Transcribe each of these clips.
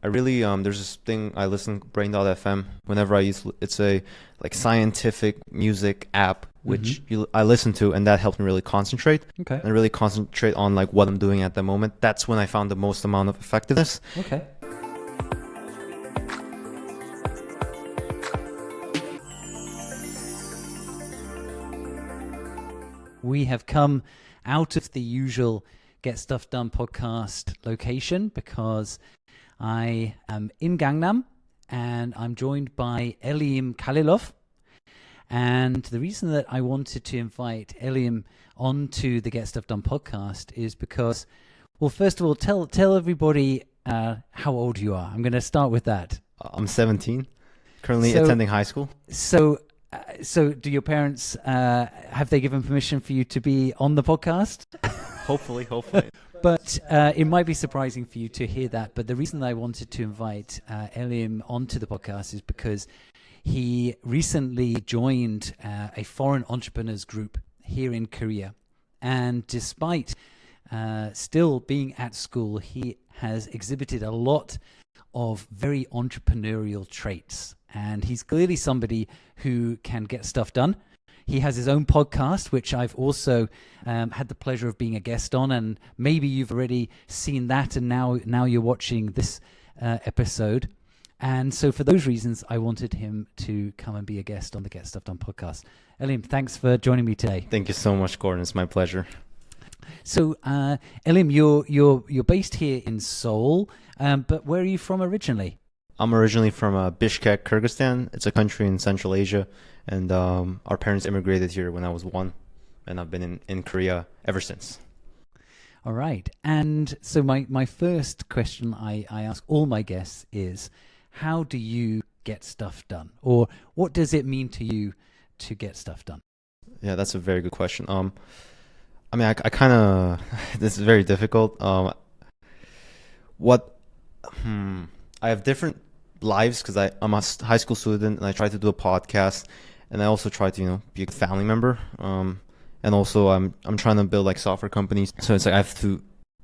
I really there's this thing I listen Brain.fm whenever I use it's a like scientific music app which I listen to, and that helped me really concentrate Okay. and really concentrate on like what I'm doing at the moment. That's when I found the most amount of effectiveness. Okay. We have come out of the usual Get Stuff Done podcast location because I am in Gangnam and I'm joined by Elim Kalilov. And the reason that I wanted to invite Elim onto the Get Stuff Done podcast is because, well, first of all, tell everybody how old you are. I'm going to start with that. I'm 17, currently attending high school. So do your parents, have they given permission for you to be on the podcast? Hopefully. But it might be surprising for you to hear that. But the reason that I wanted to invite Elim onto the podcast is because he recently joined a foreign entrepreneurs group here in Korea. And despite still being at school, he has exhibited a lot of very entrepreneurial traits. And he's clearly somebody who can get stuff done. He has his own podcast, which I've also had the pleasure of being a guest on. And maybe you've already seen that, and now you're watching this episode. And so for those reasons, I wanted him to come and be a guest on the Get Stuff Done podcast. Elim, thanks for joining me today. Thank you so much, Gordon. It's my pleasure. So, Elim, you're based here in Seoul, but where are you from originally? I'm originally from Bishkek, Kyrgyzstan. It's a country in Central Asia, and our parents immigrated here when I was 1, and I've been in Korea ever since. All right. And so my first question I ask all my guests is, how do you get stuff done? Or what does it mean to you to get stuff done? Yeah, that's a very good question. I mean, I kind of, this is very difficult. I have different lives because I'm a high school student, and I try to do a podcast, and I also try to, be a family member. And also I'm trying to build like software companies. So it's like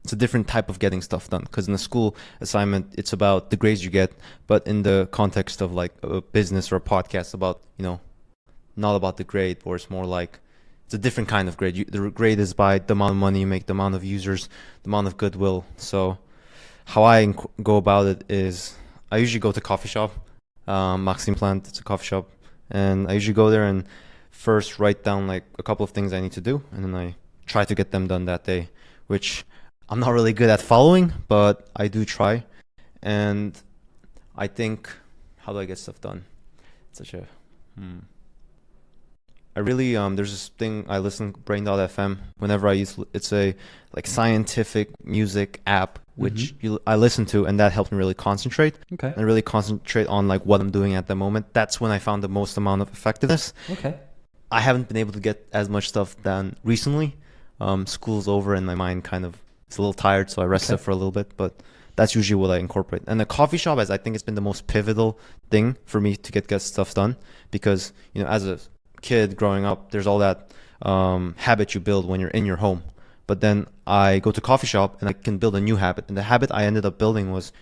it's a different type of getting stuff done, because in the school assignment, it's about the grades you get, but in the context of like a business or a podcast about, not about the grade, or it's more like, it's a different kind of grade. The grade is by the amount of money you make, the amount of users, the amount of goodwill. So how I go about it is I usually go to coffee shop, Maxim Plant, it's a coffee shop. And I usually go there and first write down like a couple of things I need to do. And then I try to get them done that day, which I'm not really good at following, but I do try. And I think, how do I get stuff done? It's such a... I really, there's this thing I listen Brain.fm whenever I use, it's a like scientific music app, which I listen to, and that helped me really concentrate. Okay. And really concentrate on like what I'm doing at the moment. That's when I found the most amount of effectiveness. Okay. I haven't been able to get as much stuff done recently. School's over and my mind kind of is a little tired, so I rested for a little bit, but that's usually what I incorporate. And the coffee shop, I think it's been the most pivotal thing for me to get stuff done, because, as a kid growing up, there's all that habit you build when you're in your home. But then I go to coffee shop and I can build a new habit. And the habit I ended up building was,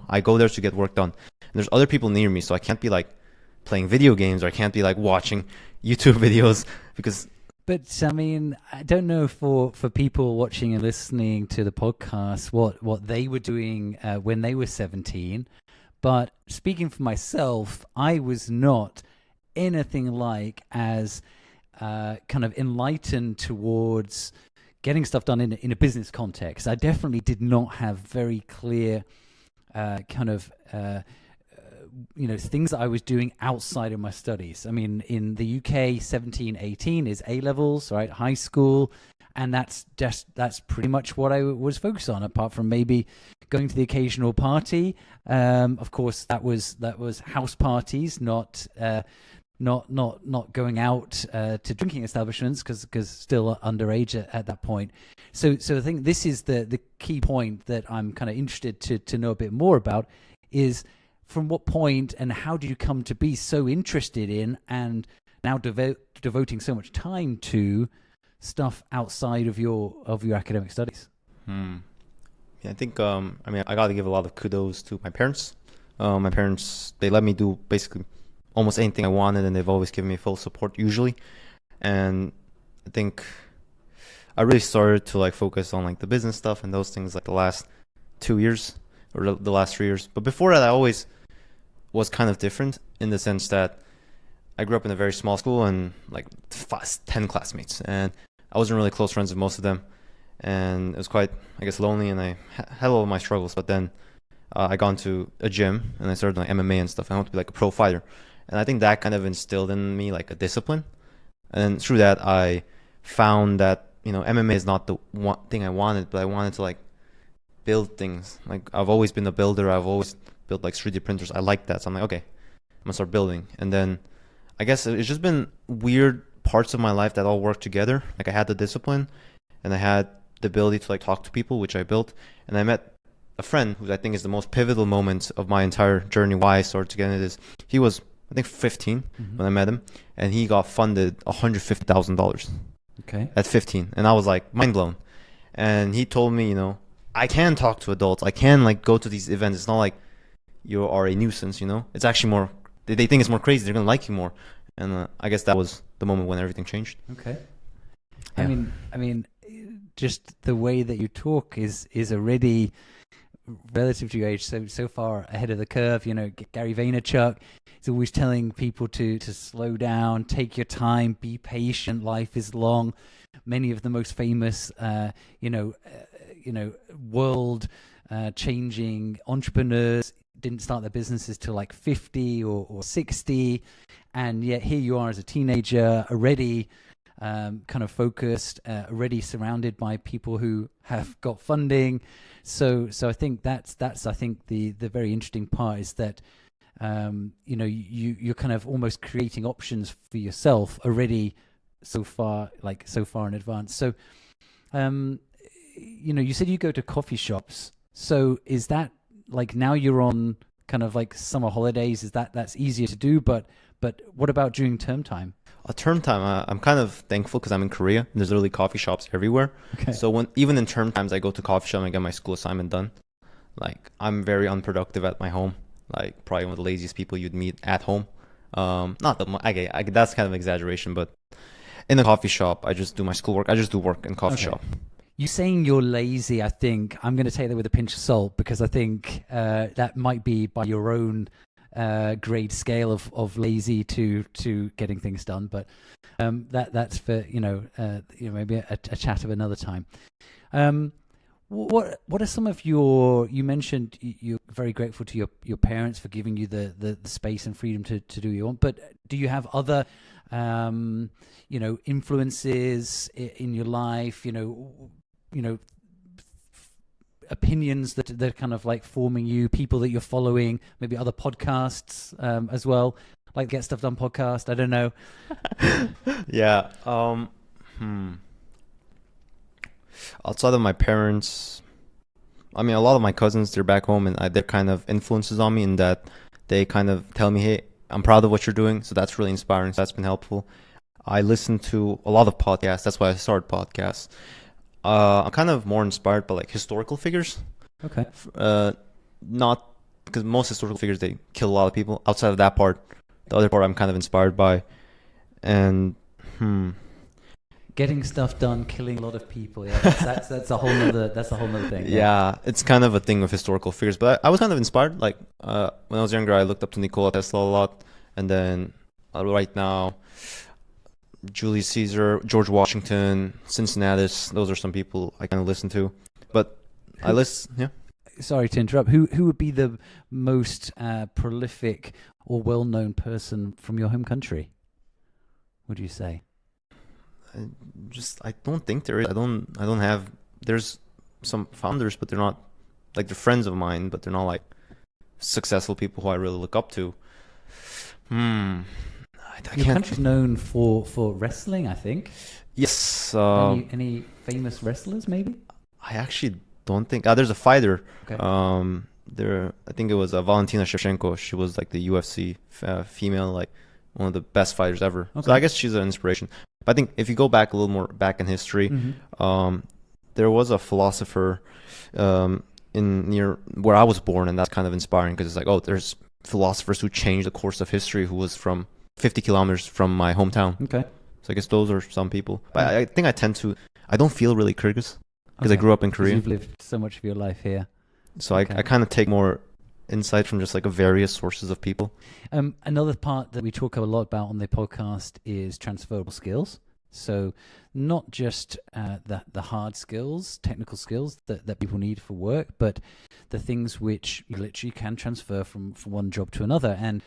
I go there to get work done. And there's other people near me, so I can't be like playing video games, or I can't be like watching YouTube videos because... But I mean, I don't know for people watching and listening to the podcast what they were doing when they were 17. But speaking for myself, I was not anything like as kind of enlightened towards getting stuff done in a business context. I definitely did not have very clear things that I was doing outside of my studies. I mean, in the UK, 17, 18 is A-levels, right? High school. And that's pretty much what I was focused on, apart from maybe going to the occasional party. Of course, that was house parties, not going out to drinking establishments, because still underage at that point. So I think this is the key point that I'm kind of interested to know a bit more about, is from what point and how did you come to be so interested in and now devoting so much time to stuff outside of your academic studies? Yeah, I think I mean I got to give a lot of kudos to my parents. My parents, they let me do basically almost anything I wanted, and they've always given me full support usually. And I think I really started to like focus on like the business stuff and those things like the last 2 years or the last 3 years. But before that, I always was kind of different in the sense that I grew up in a very small school and like 10 classmates, and I wasn't really close friends with most of them, and it was quite, I guess, lonely, and I had all of my struggles. But then I got into a gym and I started like MMA and stuff. I wanted to be like a pro fighter, and I think that kind of instilled in me like a discipline. And through that, I found that MMA is not the one thing I wanted, but I wanted to like build things. Like I've always been a builder. I've always built like 3D printers. I like that, so I'm like, okay, I'm gonna start building. And then I guess it's just been weird parts of my life that all worked together. Like I had the discipline, and I had the ability to like talk to people, which I built, and I met a friend who I think is the most pivotal moment of my entire journey. Why I started to get into this. He was, I think, 15 when I met him, and he got funded $150,000. Okay. At 15, and I was like mind blown. And he told me, I can talk to adults. I can like go to these events. It's not like you are a nuisance. It's actually more. They think it's more crazy. They're gonna like you more. And I guess that was the moment when everything changed. Okay. Yeah. I mean, just the way that you talk is already relative to your age so far ahead of the curve. Gary Vaynerchuk is always telling people to slow down, take your time, be patient. Life is long. Many of the most famous, world changing entrepreneurs didn't start their businesses till like 50 or 60, and yet here you are as a teenager already kind of focused, already surrounded by people who have got funding. So I think that's I think the very interesting part is that you're kind of almost creating options for yourself already so far in advance. So you said you go to coffee shops. So is that like now you're on kind of like summer holidays? Is that's easier to do? But what about during term time? Term time, I'm kind of thankful because I'm in Korea and there's literally coffee shops everywhere. Okay. So even in term times, I go to coffee shop and I get my school assignment done. Like I'm very unproductive at my home. Like probably one of the laziest people you'd meet at home. Not that much. That's kind of an exaggeration, but in the coffee shop, I just do my schoolwork. I just do work in coffee shop. You saying you're lazy, I think I'm going to take that with a pinch of salt, because I think that might be by your own grade scale of lazy to getting things done. But that's for maybe a chat of another time. What are some of you mentioned you're very grateful to your parents for giving you the space and freedom to do what you want, but do you have other influences in your life, opinions that are kind of like forming you, people that you're following, maybe other podcasts as well, like Get Stuff Done podcast? I don't know. Yeah. Outside of my parents, I mean, a lot of my cousins, they're back home, and they're kind of influences on me in that they kind of tell me, hey, I'm proud of what you're doing. So that's really inspiring. So that's been helpful. I listen to a lot of podcasts. That's why I started podcasts. I'm kind of more inspired by like historical figures. Okay. Not because most historical figures, they kill a lot of people. Outside of that part, the other part I'm kind of inspired by. And Getting stuff done, killing a lot of people. Yeah, that's a whole nother thing. Yeah, it's kind of a thing of historical figures. But I was kind of inspired. Like when I was younger, I looked up to Nikola Tesla a lot, and then right now, Julius Caesar, George Washington, Cincinnatus. Those are some people I kind of listen to. But I listen. Yeah. Sorry to interrupt. Who would be the most prolific or well-known person from your home country? Would you say? I don't think there is. I don't have. There's some founders, but they're not like, they're friends of mine, but they're not like successful people who I really look up to. Your country's known for wrestling, I think. Yes. Any famous wrestlers, maybe? I actually don't think. There's a fighter. Okay. I think it was Valentina Shevchenko. She was like the UFC female, like one of the best fighters ever. Okay. So I guess she's an inspiration. But I think if you go back a little more back in history, there was a philosopher in near where I was born, and that's kind of inspiring because it's like, oh, there's philosophers who changed the course of history who was from 50 kilometers from my hometown. Okay. So I guess those are some people. But I think I don't feel really Kyrgyz because I grew up in Korea. You've lived so much of your life here. So Okay. I kind of take more insight from just like a various sources of people. Another part that we talk a lot about on the podcast is transferable skills. So not just the hard skills, technical skills that people need for work, but the things which you literally can transfer from one job to another. And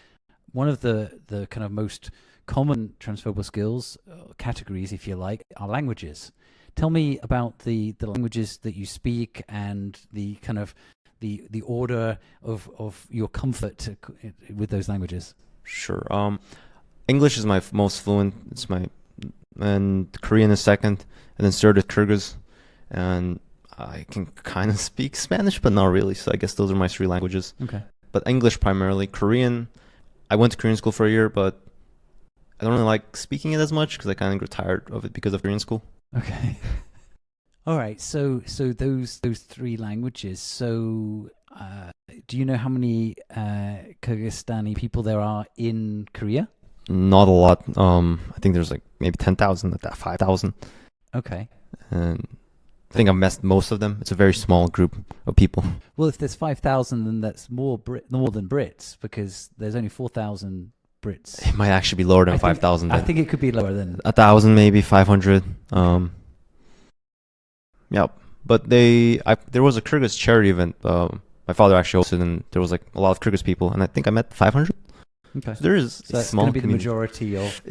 one of the kind of most common transferable skills categories, if you like, are languages. Tell me about the languages that you speak and the kind of the order of your comfort with those languages. Sure. English is my most fluent. And Korean is second, and then third is Kyrgyz, and I can kind of speak Spanish, but not really. So I guess those are my three languages. Okay. But English primarily. Korean, I went to Korean school for a year, but I don't really like speaking it as much because I kind of grew tired of it because of Korean school. Okay. All right. So those three languages. So do you know how many Kyrgyzstani people there are in Korea? Not a lot. I think there's like maybe 10,000 at that, 5,000. Okay. And I think I've met most of them. It's a very small group of people. Well, if there's 5,000, then that's more than Brits, because there's only 4,000 Brits. It might actually be lower than 5,000. I think it could be lower than 1,000, maybe 500. Yeah, but there was a Kyrgyz charity event. My father actually hosted, and there was like a lot of Kyrgyz people, and I think I met 500. Okay. So there is So a that's small going to be community. the majority of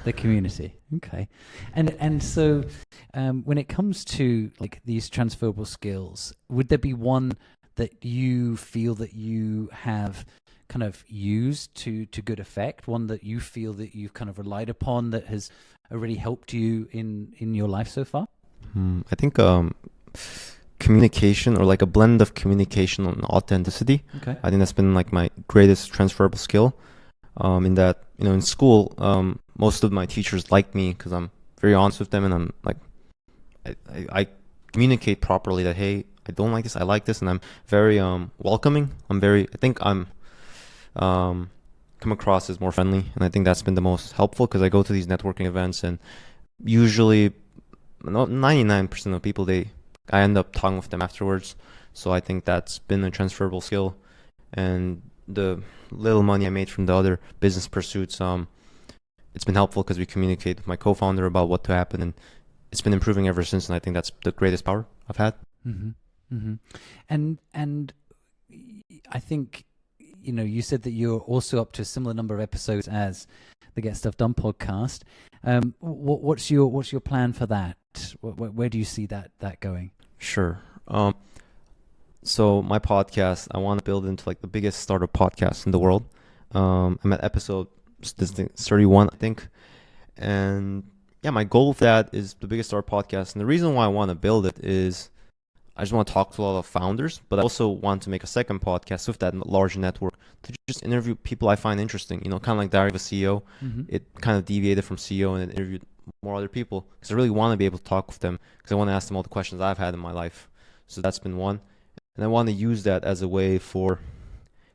the community. Okay. And so when it comes to like these transferable skills, would there be one that you feel that you have kind of used to good effect, one that you feel that you've kind of relied upon that has already helped you in your life so far? I think communication, or like a blend of communication and authenticity. Okay. I think that's been like my greatest transferable skill. In that, in school, most of my teachers like me because I'm very honest with them, and I'm like, I communicate properly that, hey, I don't like this, I like this, and I'm very welcoming. I think I'm come across as more friendly, and I think that's been the most helpful because I go to these networking events, and usually 99% of people, I end up talking with them afterwards. So I think that's been a transferable skill. And the little money I made from the other business pursuits, it's been helpful because we communicate with my co-founder about what to happen, and it's been improving ever since. And I think that's the greatest power I've had. Mm-hmm. Mm-hmm. And I think, you said that you're also up to a similar number of episodes as the Get Stuff Done podcast. What's your plan for that? Where do you see that going? Sure. So my podcast, I want to build into like the biggest startup podcast in the world. I'm at episode 31, I think. And yeah, my goal for that is the biggest startup podcast. And the reason why I want to build it is I just want to talk to a lot of founders, but I also want to make a second podcast with that large network to just interview people I find interesting, kind of like Diary of a CEO. Mm-hmm. It kind of deviated from CEO and it interviewed more other people because I really want to be able to talk with them because I want to ask them all the questions I've had in my life. So that's been one. And I want to use that as a way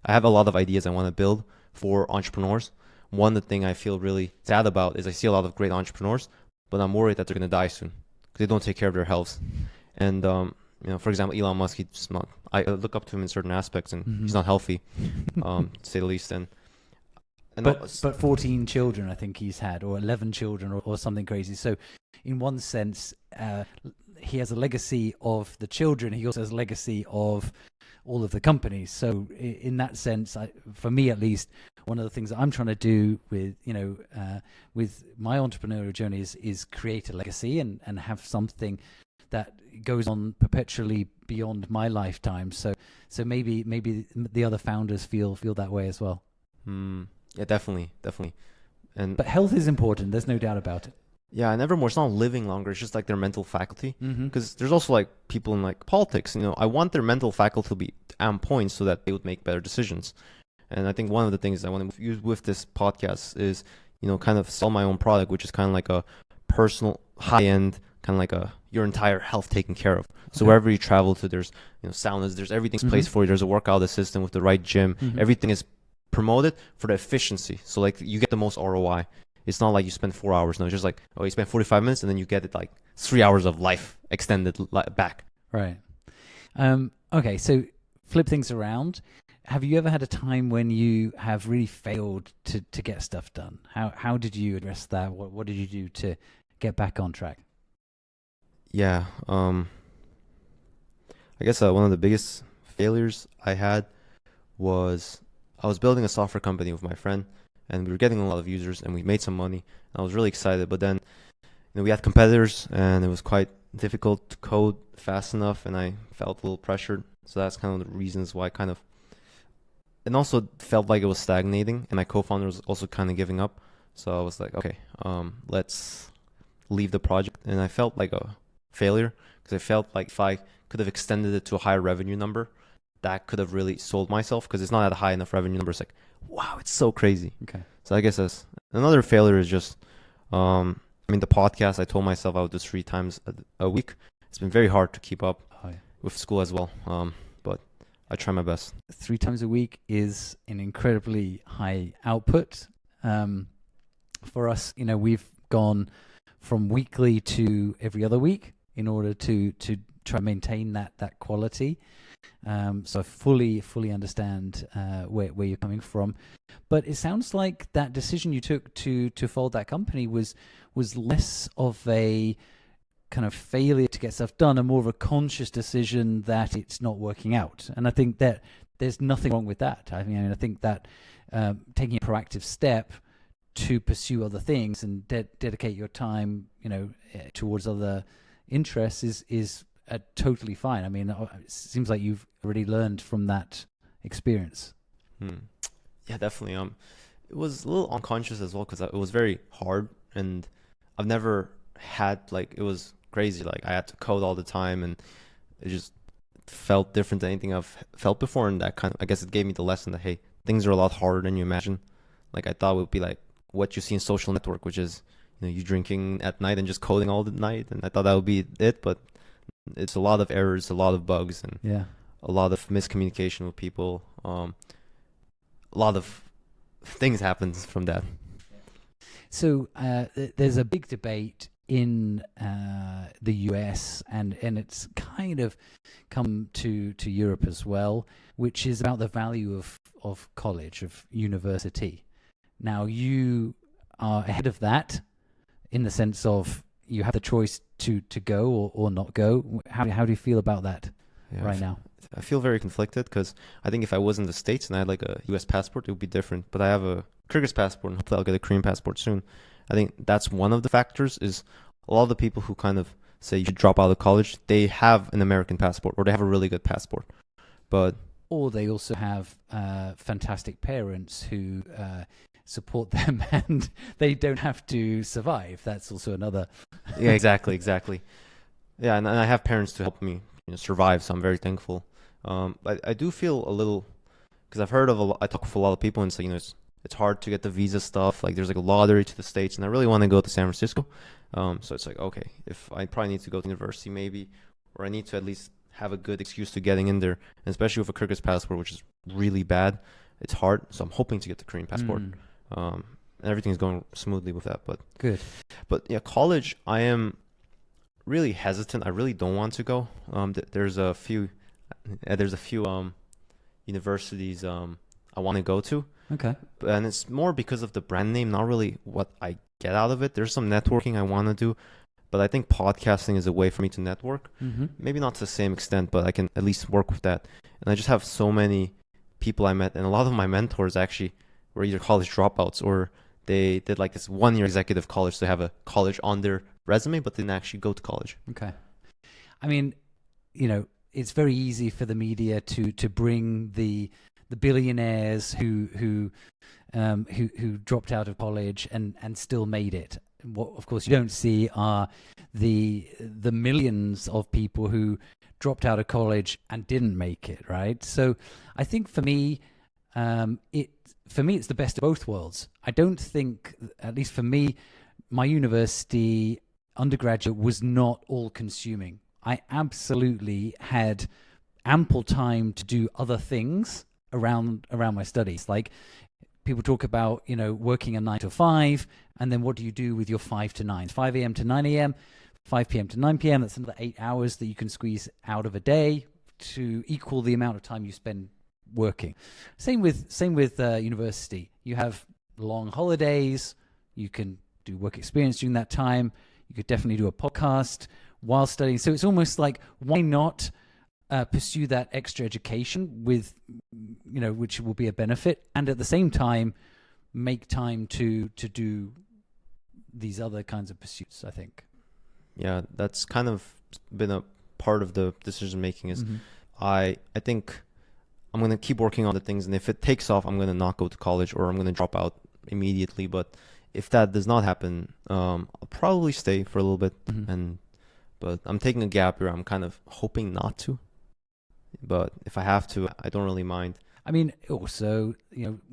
I have a lot of ideas I want to build for entrepreneurs. One, the thing I feel really sad about is I see a lot of great entrepreneurs, but I'm worried that they're going to die soon because they don't take care of their health. And, for example, Elon Musk, I look up to him in certain aspects, and he's not healthy, to say the least. But 14 children, I think he's had, or 11 children, or something crazy. So in one sense, he has a legacy of the children. He also has a legacy of all of the companies. So in that sense, for me at least, one of the things that I'm trying to do with my entrepreneurial journey is create a legacy and have something that goes on perpetually beyond my lifetime. So maybe the other founders feel that way as well. Yeah, definitely. But health is important. There's no doubt about it. Yeah, and evermore, it's not living longer. It's just like their mental faculty. Mm-hmm. Because there's also like people in like politics. I want their mental faculty to be on point so that they would make better decisions. And I think one of the things I want to use with this podcast is, kind of sell my own product, which is kind of like a personal high-end, kind of like a your entire health taken care of. So Okay. wherever you travel to, there's saunas, there's everything's placed for you. There's a workout assistant with the right gym. Everything is promoted for the efficiency. So like you get the most ROI. It's not like you spend 4 hours. No, it's just like, oh, you spend 45 minutes and then you get it like 3 hours of life extended back. Right. Okay, so flip things around. Have you ever had a time when you have really failed to get stuff done? How did you address that? What did you do to get back on track? Yeah. I guess one of the biggest failures I had was I was building a software company with my friend, and we were getting a lot of users, and we made some money. I was really excited, but then we had competitors, and it was quite difficult to code fast enough, and I felt a little pressured. So that's kind of the reasons why it also felt like it was stagnating, and my co-founder was also kind of giving up. So I was like, okay, let's leave the project. And I felt like a failure because I felt like if I could have extended it to a higher revenue number, that could have really sold myself, because it's not at a high enough revenue number. It's like, wow, it's so crazy. Okay. So I guess that's another failure is just, the podcast, I told myself I would do 3 times a week. It's been very hard to keep up with school as well. But I try my best. 3 times a week is an incredibly high output. For us, we've gone from weekly to every other week in order to try and maintain that quality. So I fully understand where you're coming from. But it sounds like that decision you took to fold that company was less of a kind of failure to get stuff done and more of a conscious decision that it's not working out. And I think that there's nothing wrong with that. I think that taking a proactive step to pursue other things and dedicate your time, towards other interests is totally fine. It seems like you've already learned from that experience. Yeah, definitely. It was a little unconscious as well because it was very hard, and I've never had it was crazy. Like I had to code all the time, and it just felt different than anything I've felt before. And that I guess it gave me the lesson that, hey, things are a lot harder than you imagine. Like I thought it would be like what you see in social network, which is you drinking at night and just coding all the night, and I thought that would be it, but it's a lot of errors, a lot of bugs, and a lot of miscommunication with people. A lot of things happens from that. So there's a big debate in the US, and it's kind of come to Europe as well, which is about the value of college, of university. Now you are ahead of that in the sense of you have the choice to go or not go. How do you feel about that right now? I feel very conflicted because I think if I was in the States and I had like a US passport, it would be different. But I have a Kyrgyz passport, and hopefully I'll get a Korean passport soon. I think that's one of the factors. Is a lot of the people who kind of say you should drop out of college, they have an American passport or they have a really good passport. Or they also have fantastic parents who support them and they don't have to survive. That's also another. Yeah, exactly. Yeah, and I have parents to help me survive, so I'm very thankful. I do feel a little, because I've heard of I talk with a lot of people and say it's hard to get the visa stuff. Like there's like a lottery to the States, and I really want to go to San Francisco. So it's like, okay, if I probably need to go to university maybe, or I need to at least have a good excuse to getting in there, and especially with a Kyrgyz passport, which is really bad. It's hard, so I'm hoping to get the Korean passport. And everything's going smoothly with that. But good. But yeah, college, I am really hesitant. I really don't want to go. There's a few universities I want to go to. Okay. And it's more because of the brand name, not really what I get out of it. There's some networking I want to do, but I think podcasting is a way for me to network. Maybe not to the same extent, but I can at least work with that. And I just have so many people I met, and a lot of my mentors actually were either college dropouts or they did like this 1-year executive college. So they have a college on their resume, but didn't actually go to college. Okay. It's very easy for the media to bring the billionaires who dropped out of college and still made it. What of course you don't see are the millions of people who dropped out of college and didn't make it, right? So I think for me it's the best of both worlds. I don't think, at least for me, my university undergraduate was not all consuming. I absolutely had ample time to do other things around my studies. Like, people talk about, working a 9 to 5, and then what do you do with your 5 to 9? 5 a.m. to 9 a.m., 5 p.m. to 9 p.m. That's another 8 hours that you can squeeze out of a day to equal the amount of time you spend working. Same with university. You have long holidays. You can do work experience during that time. You could definitely do a podcast while studying. So it's almost like, why not pursue that extra education with, which will be a benefit, and at the same time make time to do these other kinds of pursuits, I think. Yeah, that's kind of been a part of the decision making is I think I'm going to keep working on the things, and if it takes off, I'm going to not go to college or I'm going to drop out immediately. But if that does not happen, I'll probably stay for a little bit. But I'm taking a gap year. I'm kind of hoping not to. But if I have to, I don't really mind. I mean, also,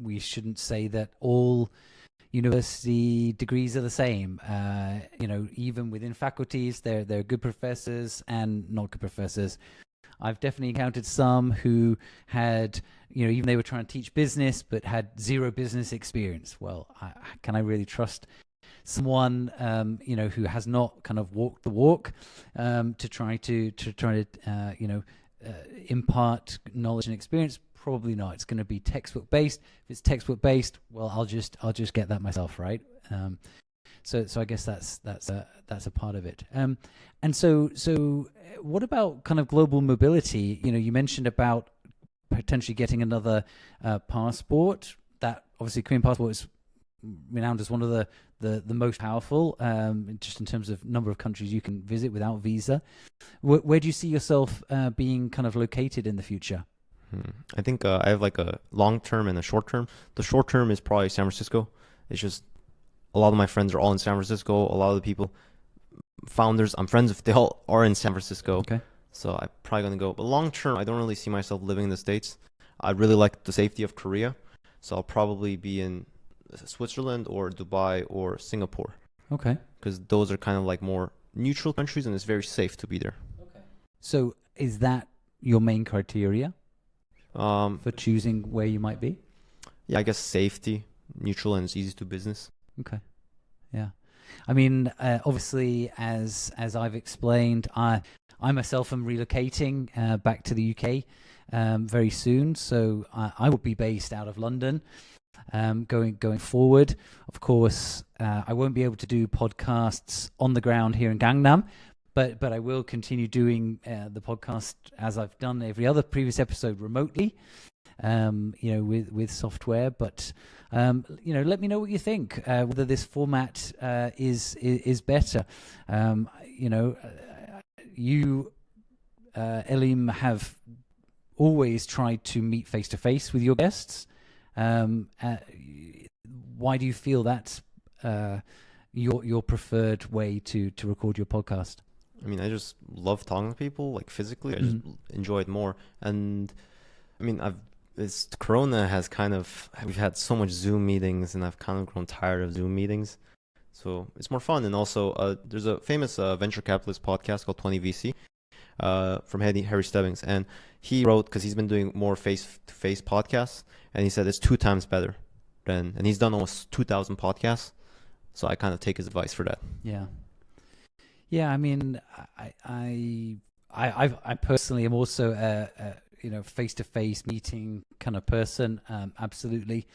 we shouldn't say that all university degrees are the same. Even within faculties, there are good professors and not good professors. I've definitely encountered some who had, even they were trying to teach business, but had zero business experience. Well, can I really trust someone, who has not kind of walked the walk, to try to impart knowledge and experience? Probably not. It's going to be textbook based. If it's textbook based, well, I'll just get that myself, right? So I guess that's a part of it. And so what about kind of global mobility? You mentioned about potentially getting another passport. That obviously Korean passport is renowned as one of the most powerful, just in terms of number of countries you can visit without visa. Where do you see yourself being kind of located in the future? I think I have like a long term and a short term. The short term is probably San Francisco. It's just a lot of my friends are all in San Francisco. A lot of the people, founders, I'm friends with, they all are in San Francisco. Okay. So I'm probably going to go. But long term, I don't really see myself living in the States. I really like the safety of Korea. So I'll probably be in Switzerland or Dubai or Singapore. Okay. Because those are kind of like more neutral countries and it's very safe to be there. Okay. So is that your main criteria for choosing where you might be? Yeah, I guess safety, neutral, and it's easy to business. Okay. Yeah. I mean, obviously, as I've explained, I myself am relocating back to the UK very soon. So I will be based out of London going forward. Of course, I won't be able to do podcasts on the ground here in Gangnam, but I will continue doing the podcast as I've done every other previous episode remotely, with software. But let me know what you think, whether this format is better. You, Elim, have always tried to meet face to face with your guests. Why do you feel that's your preferred way to record your podcast? I mean, I just love talking to people, like physically. I just enjoy it more. And I mean, Corona has we've had so much Zoom meetings, and I've kind of grown tired of Zoom meetings. So it's more fun. And also, there's a famous venture capitalist podcast called 20VC from Harry Stebbings. And he wrote, because he's been doing more face-to-face podcasts, and he said it's 2 times better and he's done almost 2,000 podcasts. So I kind of take his advice for that. Yeah. Yeah, I mean, I personally am also a face-to-face meeting kind of person. Absolutely.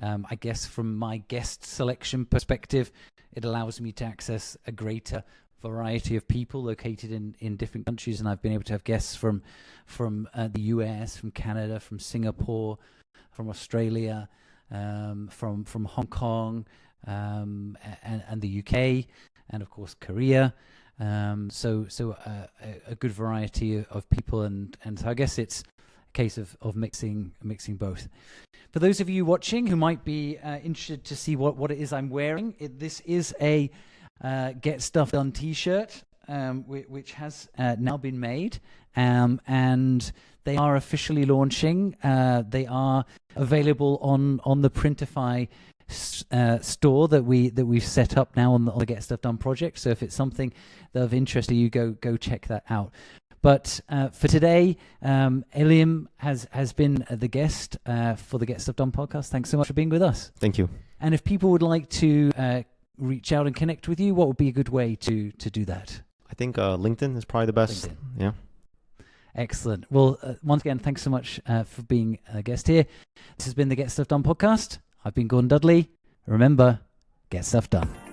I guess from my guest selection perspective, it allows me to access a greater variety of people located in different countries, and I've been able to have guests from the US, from Canada, from Singapore, from Australia, from Hong Kong, and the UK, and of course Korea. So a good variety of people, and so I guess it's a case of mixing both. For those of you watching who might be interested to see what it is I'm wearing, this is a Get Stuff Done t-shirt, which has now been made, and they are officially launching. They are available on the Printify store that we've set up now on the Get Stuff Done project. So if it's something that of interest to you, go check that out. But for today, Elim has been the guest for the Get Stuff Done podcast. Thanks so much for being with us. Thank you. And if people would like to reach out and connect with you, what would be a good way to do that? I think LinkedIn is probably the best. LinkedIn. Yeah. Excellent. Well, once again, thanks so much for being a guest here. This has been the Get Stuff Done podcast. I've been Gordon Dudley. Remember, get stuff done.